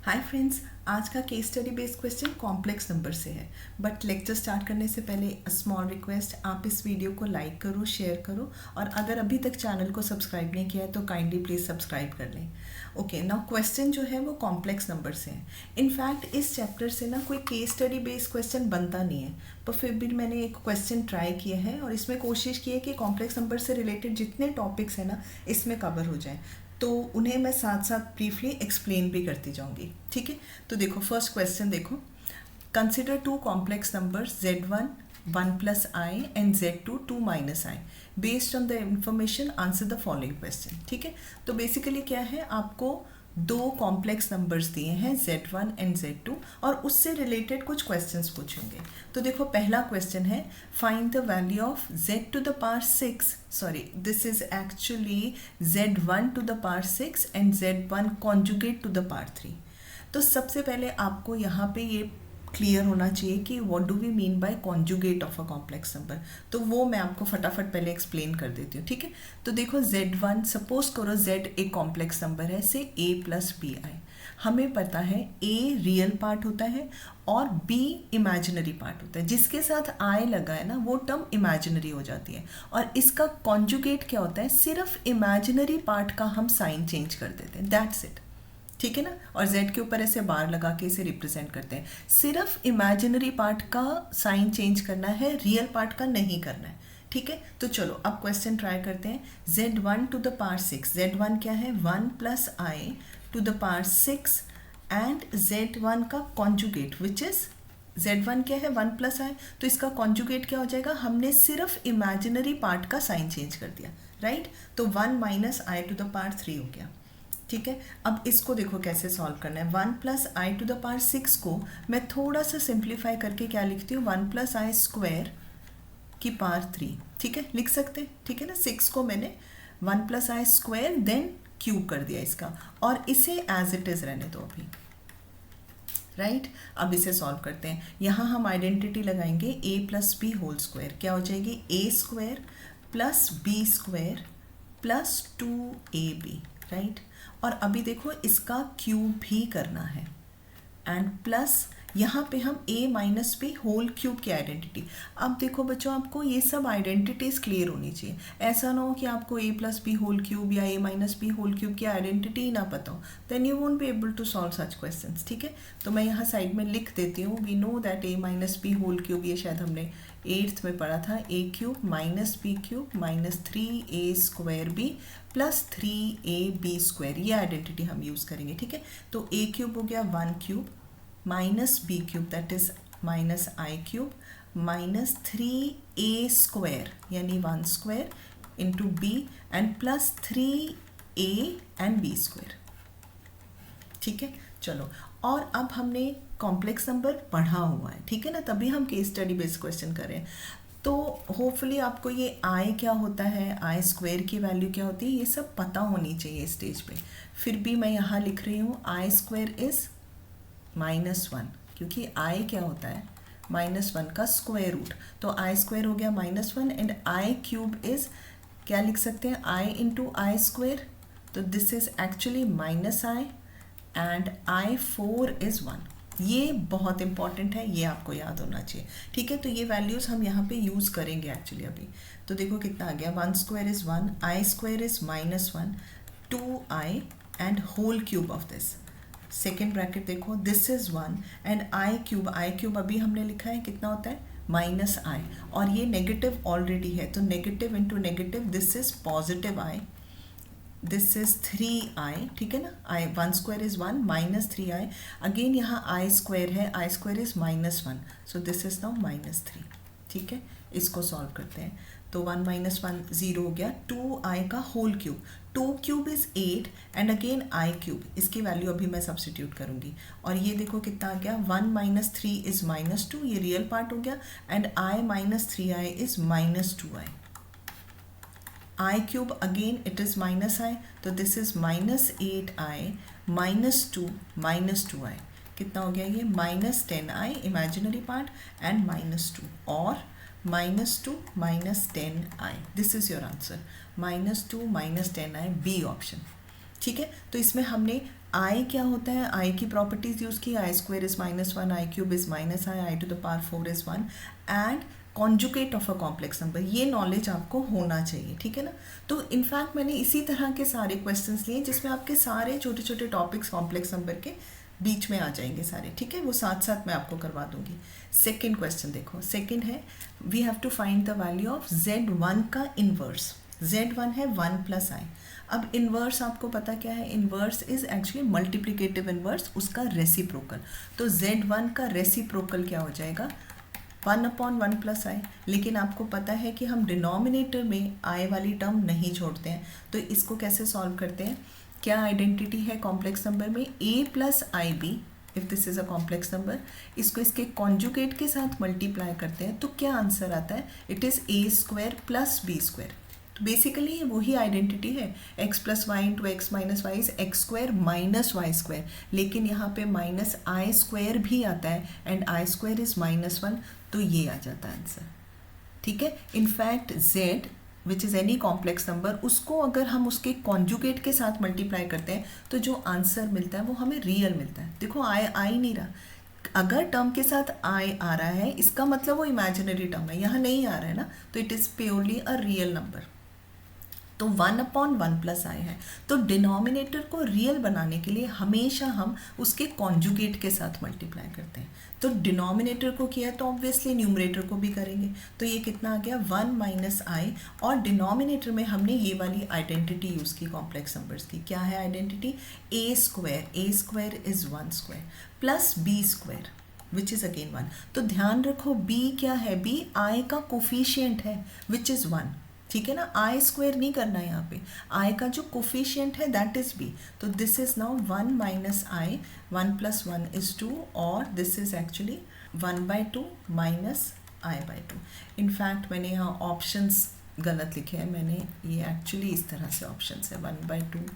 Hi friends, आज का case study based question complex number से है। बट लेक्चर स्टार्ट करने से पहले स्मॉल रिक्वेस्ट, आप इस वीडियो को लाइक करो, शेयर करो और अगर अभी तक चैनल को सब्सक्राइब नहीं किया है तो काइंडली प्लीज़ सब्सक्राइब कर लें। ओके, नाउ क्वेश्चन जो है वो कॉम्प्लेक्स नंबर से है। इनफैक्ट इस चैप्टर से ना कोई केस स्टडी बेस्ड क्वेश्चन बनता नहीं है, पर फिर भी मैंने एक क्वेश्चन ट्राई किया है और इसमें कोशिश की है कि कॉम्प्लेक्स नंबर से रिलेटेड जितने टॉपिक्स हैं ना इसमें कवर हो जाए, तो उन्हें मैं साथ साथ ब्रीफली एक्सप्लेन भी करती जाऊंगी। ठीक है, तो देखो फर्स्ट क्वेश्चन देखो, consider two complex numbers z1 1 plus i and z2 2 minus i. Based on the information answer the following question. ठीक है, तो बेसिकली क्या है, आपको दो कॉम्प्लेक्स नंबर्स दिए हैं z1 एंड z2 और उससे रिलेटेड कुछ क्वेश्चंस पूछेंगे। तो देखो पहला क्वेश्चन है, find the value of z to the power 6, sorry this is actually z1 to the power 6 and z1 conjugate to the power 3। तो सबसे पहले आपको यहाँ पे ये क्लियर होना चाहिए कि what do we mean by conjugate of a complex number, तो वो मैं आपको फटाफट पहले एक्सप्लेन कर देती हूँ। ठीक है, तो देखो z1, सपोज करो z एक कॉम्प्लेक्स नंबर है से a प्लस बी आई। हमें पता है a रियल पार्ट होता है और b इमेजिनरी पार्ट होता है। जिसके साथ i लगा है ना वो टर्म इमेजिनरी हो जाती है और इसका कॉन्जुगेट क्या होता है, सिर्फ इमेजिनरी पार्ट का हम साइन चेंज कर देते हैं, दैट्स इट। ठीक है ना, और z के ऊपर ऐसे बार लगा के इसे रिप्रेजेंट करते हैं। सिर्फ इमेजिनरी पार्ट का साइन चेंज करना है, रियल पार्ट का नहीं करना है। ठीक है, तो चलो अब क्वेश्चन ट्राई करते हैं। z1 to the power 6, z1 क्या है 1 plus i to the power 6 and z1 का कॉन्जुगेट विच इज z1 क्या है 1 प्लस आई, तो इसका कॉन्जुगेट क्या हो जाएगा, हमने सिर्फ इमेजिनरी पार्ट का साइन चेंज कर दिया, राइट। तो 1 minus i to the power 3 हो गया। ठीक है, अब इसको देखो कैसे सॉल्व करना है। 1 plus i to the power 6 को मैं थोड़ा सा सिंप्लीफाई करके क्या लिखती हूँ, 1 प्लस आई स्क्वायर की पावर 3। ठीक है, लिख सकते हैं। ठीक है ना, 6 को मैंने 1 प्लस आई स्क्वायर देन क्यूब कर दिया इसका और इसे एज इट इज रहने दो अभी, राइट। अब इसे सॉल्व करते हैं। यहाँ हम आइडेंटिटी लगाएंगे a plus B whole square, क्या हो जाएगी a square plus B square plus 2ab, right. और अभी देखो इसका क्यूब भी करना है एंड प्लस यहाँ पे हम a minus B whole cube की आइडेंटिटी। अब देखो बच्चों, आपको ये सब आइडेंटिटीज क्लियर होनी चाहिए। ऐसा ना हो कि आपको a plus B whole cube या a minus B whole cube की आइडेंटिटी ही ना पता हो, then you won't be able to solve such questions. ठीक है, तो मैं यहाँ साइड में लिख देती हूँ, we know that a minus B whole cube, ये शायद हमने 8th में पढ़ा था, a cube minus B cube minus 3a square B plus 3ab square, ये आइडेंटिटी हम यूज़ करेंगे। ठीक है, तो a क्यूब हो गया 1 cube minus B cube that is minus i cube minus 3a square यानी 1 square into B and plus 3a and B square. ठीक है, चलो, और अब हमने कॉम्प्लेक्स नंबर पढ़ा हुआ है, ठीक है ना, तभी हम केस स्टडी बेस्ड क्वेश्चन कर रहे हैं। तो होपफुली आपको ये आई क्या होता है, आई स्क्वायर की वैल्यू क्या होती है, ये सब पता होनी चाहिए स्टेज पे। फिर भी मैं यहाँ लिख रही हूँ आई स्क्वायर इज -1, क्योंकि आई क्या होता है -1 का स्क्वायर रूट, तो आई स्क्वायर हो गया -1 एंड आई क्यूब इज क्या लिख सकते हैं, आई इंटू आई स्क्वायर, तो this is actually minus I and i4 is 1। ये बहुत इंपॉर्टेंट है, ये आपको याद होना चाहिए। ठीक है, तो ये वैल्यूज़ हम यहाँ पे यूज़ करेंगे एक्चुअली अभी। तो देखो कितना आ गया, 1 square is 1, i square is -1, 2i and whole cube of this, second bracket देखो, this is 1 and i cube अभी हमने लिखा है कितना होता है माइनस आई, और ये नेगेटिव ऑलरेडी है, तो negative into negative, this is positive i, this is 3i। ठीक है ना, i 1 square is 1 minus 3i, again यहाँ आई स्क्वायर है, i square is -1, so this is now -3। ठीक है, इसको सॉल्व करते हैं, तो 1 माइनस 1 0 हो गया, 2i का whole cube, 2 cube is 8 and again i cube, इसकी वैल्यू अभी मैं सब्सटीट्यूट करूँगी, और ये देखो कितना आ गया, 1 माइनस 3 इज -2, ये रियल पार्ट हो गया, and i minus 3i is -2i, i cube again it is minus i, तो दिस इज -8i -2 -2i, कितना हो गया ये -10i इमेजिनरी पार्ट एंड -2, और -2 -10i, this is your answer, -2 -10i, B option. ठीक है, तो इसमें हमने आई क्या होता है, आई की प्रॉपर्टीज यूज़ की, i square is -1, i cube is -i, i to the power 4 is 1 and conjugate of a complex number, ये नॉलेज आपको होना चाहिए, ठीक है ना। तो इनफैक्ट मैंने इसी तरह के सारे क्वेश्चंस लिए जिसमें आपके सारे छोटे छोटे टॉपिक्स कॉम्प्लेक्स नंबर के बीच में आ जाएंगे सारे, ठीक है, वो साथ साथ मैं आपको करवा दूंगी। सेकेंड क्वेश्चन देखो, सेकेंड है we have to find the value of Z1 का इन्वर्स। Z1 है 1 + i। अब इन्वर्स आपको पता क्या है, inverse is actually multiplicative inverse, उसका रेसिप्रोकल। तो Z1 का रेसिप्रोकल क्या हो जाएगा, 1/1 + i। लेकिन आपको पता है कि हम डिनोमिनेटर में i वाली टर्म नहीं छोड़ते हैं, तो इसको कैसे सॉल्व करते हैं, क्या आइडेंटिटी है कॉम्प्लेक्स नंबर में, a + ib if this is a complex number, इसको इसके कॉन्जुगेट के साथ मल्टीप्लाई करते हैं तो क्या आंसर आता है, इट इज़ a² + b²। तो बेसिकली वही आइडेंटिटी है, x + y × x - y is x² - y², लेकिन यहाँ पे -i² भी आता है एंड i² इज -1, तो ये आ जाता है आंसर, ठीक है। In fact z which is any complex number, उसको अगर हम उसके कॉन्जुगेट के साथ मल्टीप्लाई करते हैं तो जो आंसर मिलता है वो हमें रियल मिलता है। देखो आई नहीं रहा, अगर टर्म के साथ आई आ रहा है इसका मतलब वो इमेजिनरी टर्म है, यहाँ नहीं आ रहा है ना, तो it is purely a real number. तो 1/1 + i है, तो डिनोमिनेटर को रियल बनाने के लिए हमेशा हम उसके कॉन्जुगेट के साथ मल्टीप्लाई करते हैं। तो डिनोमिनेटर को किया तो ऑब्वियसली न्यूमरेटर को भी करेंगे, तो ये कितना आ गया 1 - i, और डिनोमिनेटर में हमने ये वाली आइडेंटिटी यूज़ की कॉम्प्लेक्स नंबर्स की। क्या है identity, a² is 1² + b² which is again 1। तो ध्यान रखो b क्या है, b i का कोफिशिएंट है विच इज़ 1, ठीक है ना, i² नहीं करना है यहाँ पे, i का जो कोफिशिएंट है दैट इज b। तो this is now 1 - i, 1 + 1 is 2, और this is actually 1/2 - i/2। In fact मैंने यहाँ ऑप्शंस गलत लिखे हैं, मैंने ये एक्चुअली इस तरह से ऑप्शंस है 1/2,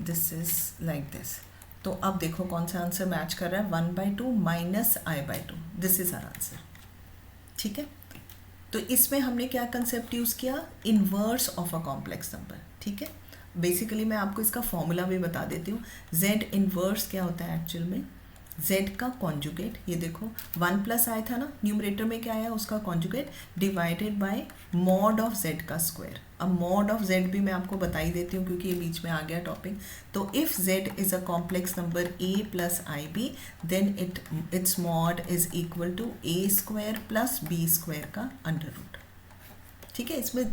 दिस इज लाइक दिस। तो अब देखो कौन सा आंसर मैच कर रहा है, 1/2 - i/2, this is our answer, ठीक है। तो इसमें हमने क्या कंसेप्ट यूज़ किया, inverse of a complex number, ठीक है। बेसिकली मैं आपको इसका फॉर्मूला भी बता देती हूँ, z इन्वर्स क्या होता है एक्चुअल में, z का कॉन्जुगेट, ये देखो 1 + i था ना, न्यूमरेटर में क्या आया उसका conjugate, divided by mod of z का स्क्वायर। अब मॉड ऑफ z भी मैं आपको बता ही देती हूँ क्योंकि ये बीच में आ गया टॉपिक। तो if z is a complex number a + ib, then its mod is equal to a² + b² का अंडर रूट, ठीक है। इसमें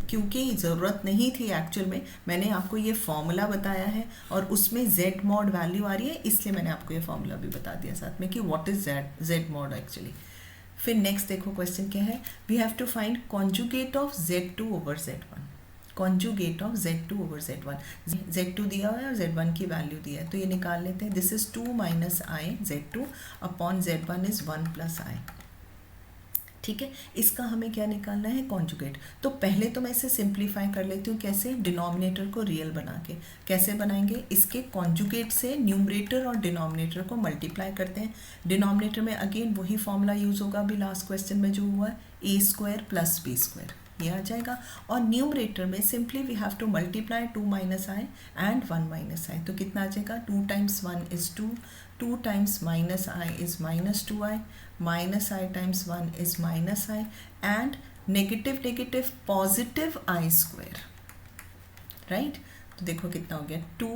क्योंकि ज़रूरत नहीं थी एक्चुअल में, मैंने आपको ये फॉर्मूला बताया है और उसमें z मॉड वैल्यू आ रही है, इसलिए मैंने आपको ये फॉर्मूला भी बता दिया साथ में कि what is z mod actually. फिर नेक्स्ट देखो क्वेश्चन क्या है, we have to find conjugate of z2/z1, conjugate of z2/z1। z2 दिया हुआ है और z1 की वैल्यू दिया है, तो ये निकाल लेते हैं, this is 2 - i z2 upon z1 is 1 + i, ठीक है। इसका हमें क्या निकालना है, कॉन्जुगेट। तो पहले तो मैं इसे सिंप्लीफाई कर लेती हूँ, कैसे, डिनोमिनेटर को रियल बना के। कैसे बनाएंगे, इसके कॉन्जुगेट से न्यूमरेटर और डिनोमिनेटर को मल्टीप्लाई करते हैं। डिनोमिनेटर में अगेन वही फॉर्मूला यूज़ होगा अभी लास्ट क्वेश्चन में जो हुआ है, a² + b², ये आ जाएगा। और न्यूमरेटर में simply we have to multiply 2 - i and 1 - i, तो कितना आ जाएगा, 2 × 1 is 2, 2 × -i is -2i, -i × 1 is -i, and negative positive i², right. तो देखो कितना हो गया 2,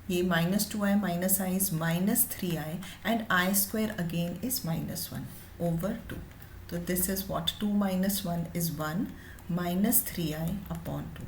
ये -2i -i is -3i and i² again is -1/2। तो this is what, 2 - 1 is 1, -3i/2।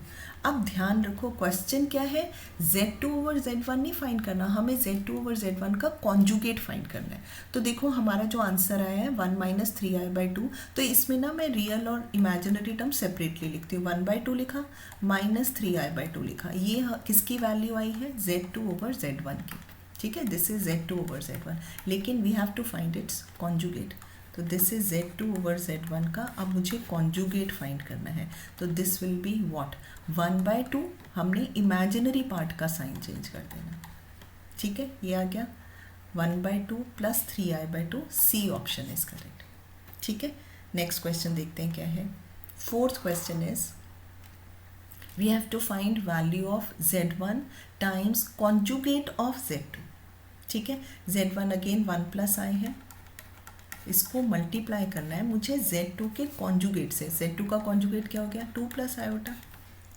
अब ध्यान रखो क्वेश्चन क्या है, z2/z1 नहीं फाइंड करना, हमें z2/z1 का कॉन्जुगेट फाइंड करना है। तो देखो हमारा जो आंसर आया है 1 - 3i/2, तो इसमें ना मैं रियल और इमेजिनरी टर्म सेपरेटली लिखती हूँ, 1/2 लिखा, -3i/2 लिखा, ये किसकी वैल्यू आई है, z2/z1 की, ठीक है, दिस इज z2/z1, लेकिन we have to find its conjugate. तो दिस इज z2/z1 का, अब मुझे कॉन्जुगेट फाइंड करना है, तो दिस विल बी व्हाट, 1/2, हमने इमेजिनरी पार्ट का साइन चेंज कर देना, ठीक है, ये आ गया 1/2 + 3i/2, C option is correct, ठीक है। नेक्स्ट क्वेश्चन देखते हैं क्या है, fourth question is we have to find value of z1 times conjugate of z2। ठीक है, z1 अगेन 1 प्लस आई है, इसको मल्टीप्लाई करना है मुझे z2 के कॉन्जुगेट से। z2 का कॉन्जुगेट क्या हो गया, 2 प्लस आयोटा,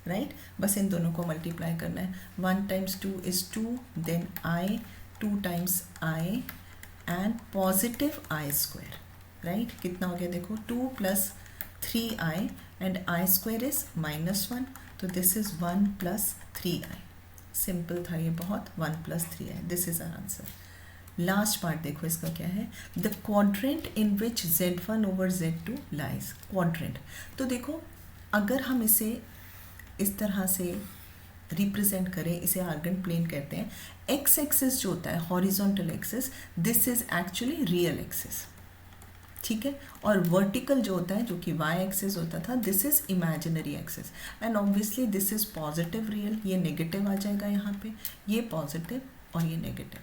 राइट। बस इन दोनों को मल्टीप्लाई करना है। 1 times 2 is 2, then i, 2 times i and positive i square, right. कितना हो गया देखो, 2 plus 3i and i square is -1, तो this is 1 plus 3i। Simple था ये बहुत, 1 plus 3i, this is our answer. Last part देखो इसका क्या है, the quadrant in which z1 over z2 lies. Quadrant, तो देखो अगर हम इसे इस तरह से रिप्रेजेंट करें, इसे आर्गन प्लेन कहते हैं। एक्स एक्सिस जो होता है horizontal axis, this is actually real axis, ठीक है। और वर्टिकल जो होता है, जो कि वाई एक्सिस होता था, this is imaginary axis. And obviously this is positive real, ये नेगेटिव आ जाएगा यहाँ पे, ये पॉजिटिव और ये नेगेटिव।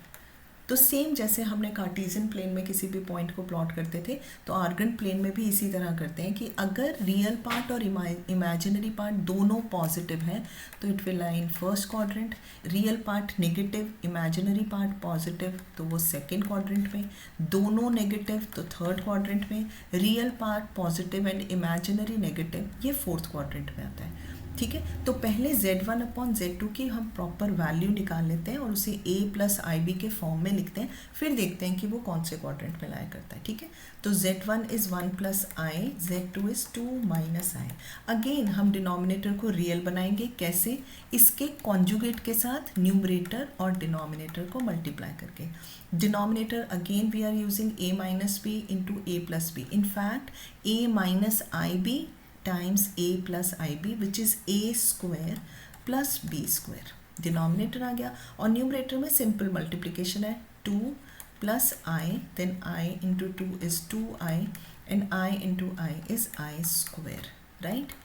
तो सेम जैसे हमने कार्टेशियन प्लेन में किसी भी पॉइंट को प्लॉट करते थे, तो आर्गन प्लेन में भी इसी तरह करते हैं कि अगर रियल पार्ट और इमेजिनरी पार्ट दोनों पॉजिटिव हैं तो it will lie in first quadrant, real part negative, imaginary part positive तो वो सेकेंड क्वाड्रेंट में, दोनों नेगेटिव तो थर्ड क्वाड्रेंट में, real part positive and imaginary negative ये फोर्थ क्वाड्रेंट में आता है। ठीक है, तो पहले z1 अपॉन z2 की हम प्रॉपर वैल्यू निकाल लेते हैं और उसे a प्लस IB के फॉर्म में लिखते हैं, फिर देखते हैं कि वो कौन से क्वाड्रेंट में लाया करता है। ठीक है, तो z1 is 1 plus I, z2 is 2 minus I. Again हम डिनोमिनेटर को रियल बनाएंगे, कैसे, इसके कॉन्जुगेट के साथ न्यूमरेटर और डिनोमिनेटर को मल्टीप्लाई करके। Denominator again we are using a minus B into A plus B, in fact a minus IB times a plus ib which is a square plus b square, denominator आ गया। और numerator में simple multiplication है, 2 plus i, then i into 2 is 2i and i into i is i square, right।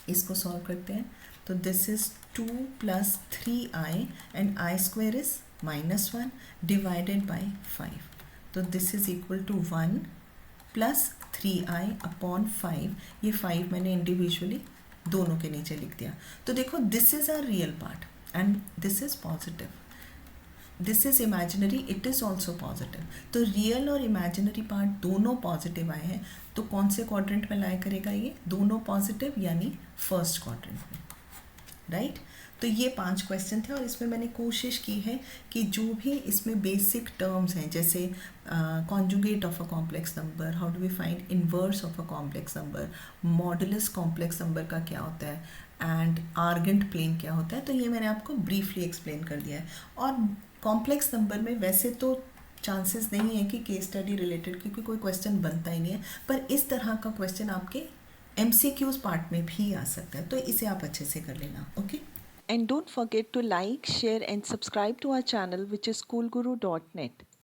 इसको solve करते हैं, तो this is 2 plus 3i and i square is -1 divided by 5, तो this is equal to 1 plus 3i upon 5, ये 5 मैंने individually दोनों के नीचे लिख दिया। तो देखो this is a real part and this is positive, this is imaginary, it is also positive. तो रियल और इमेजिनरी पार्ट दोनों पॉजिटिव आए हैं, तो कौन से क्वाड्रेंट में लाया करेगा ये, दोनों पॉजिटिव यानी फर्स्ट क्वाड्रेंट में, राइट। तो ये 5 क्वेश्चन थे और इसमें मैंने कोशिश की है कि जो भी इसमें बेसिक टर्म्स हैं, जैसे conjugate of a complex number, how do we find inverse of a complex number, modulus complex number का क्या होता है एंड आर्गेंट प्लेन क्या होता है, तो ये मैंने आपको ब्रीफली एक्सप्लेन कर दिया है। और कॉम्प्लेक्स नंबर में वैसे तो चांसेस नहीं है कि केस स्टडी रिलेटेड, क्योंकि कोई क्वेश्चन बनता ही नहीं है, पर इस तरह का क्वेश्चन आपके MCQs पार्ट में भी आ सकता है, तो इसे आप अच्छे से कर लेना, okay. And don't forget to like, share and subscribe to our channel which is schoolguru.net.